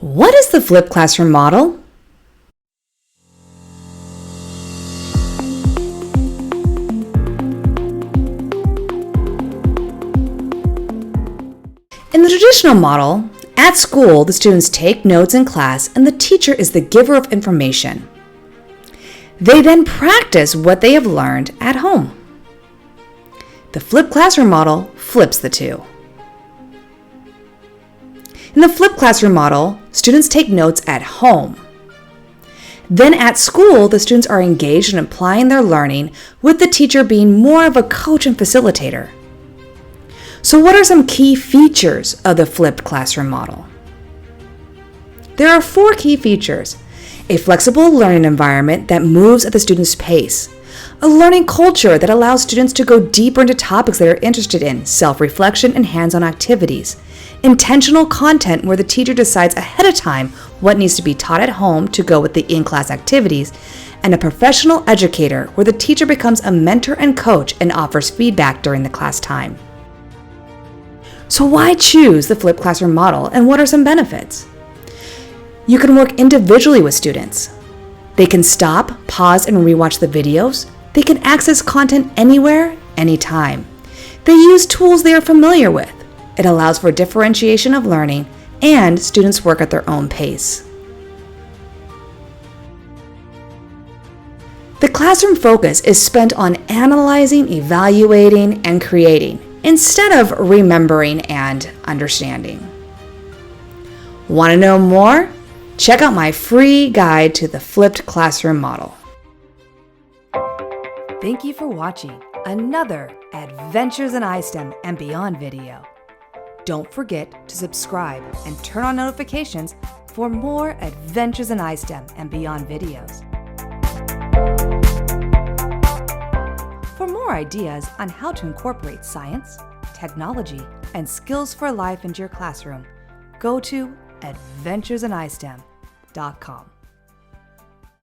What is the flipped classroom model? In the traditional model, at school, the students take notes in class and the teacher is the giver of information. They then practice what they have learned at home. The flipped classroom model flips the two. In the flipped classroom model, students take notes at home. Then at school, the students are engaged in applying their learning, with the teacher being more of a coach and facilitator. So what are some key features of the flipped classroom model? There are 4 key features: a flexible learning environment that moves at the student's pace, a learning culture that allows students to go deeper into topics they are interested in, self-reflection and hands-on activities, intentional content where the teacher decides ahead of time what needs to be taught at home to go with the in-class activities, and a professional educator where the teacher becomes a mentor and coach and offers feedback during the class time. So why choose the flipped classroom model, and what are some benefits? You can work individually with students. They can stop, pause, and rewatch the videos. They can access content anywhere, anytime. They use tools they are familiar with. It allows for differentiation of learning, and students work at their own pace. The classroom focus is spent on analyzing, evaluating, and creating, instead of remembering and understanding. Want to know more? Check out my free guide to the flipped classroom model. Thank you for watching another Adventures in ISTEM and Beyond video. Don't forget to subscribe and turn on notifications for more Adventures in ISTEM and Beyond videos. For more ideas on how to incorporate science, technology, and skills for life into your classroom, go to adventuresinistem.com.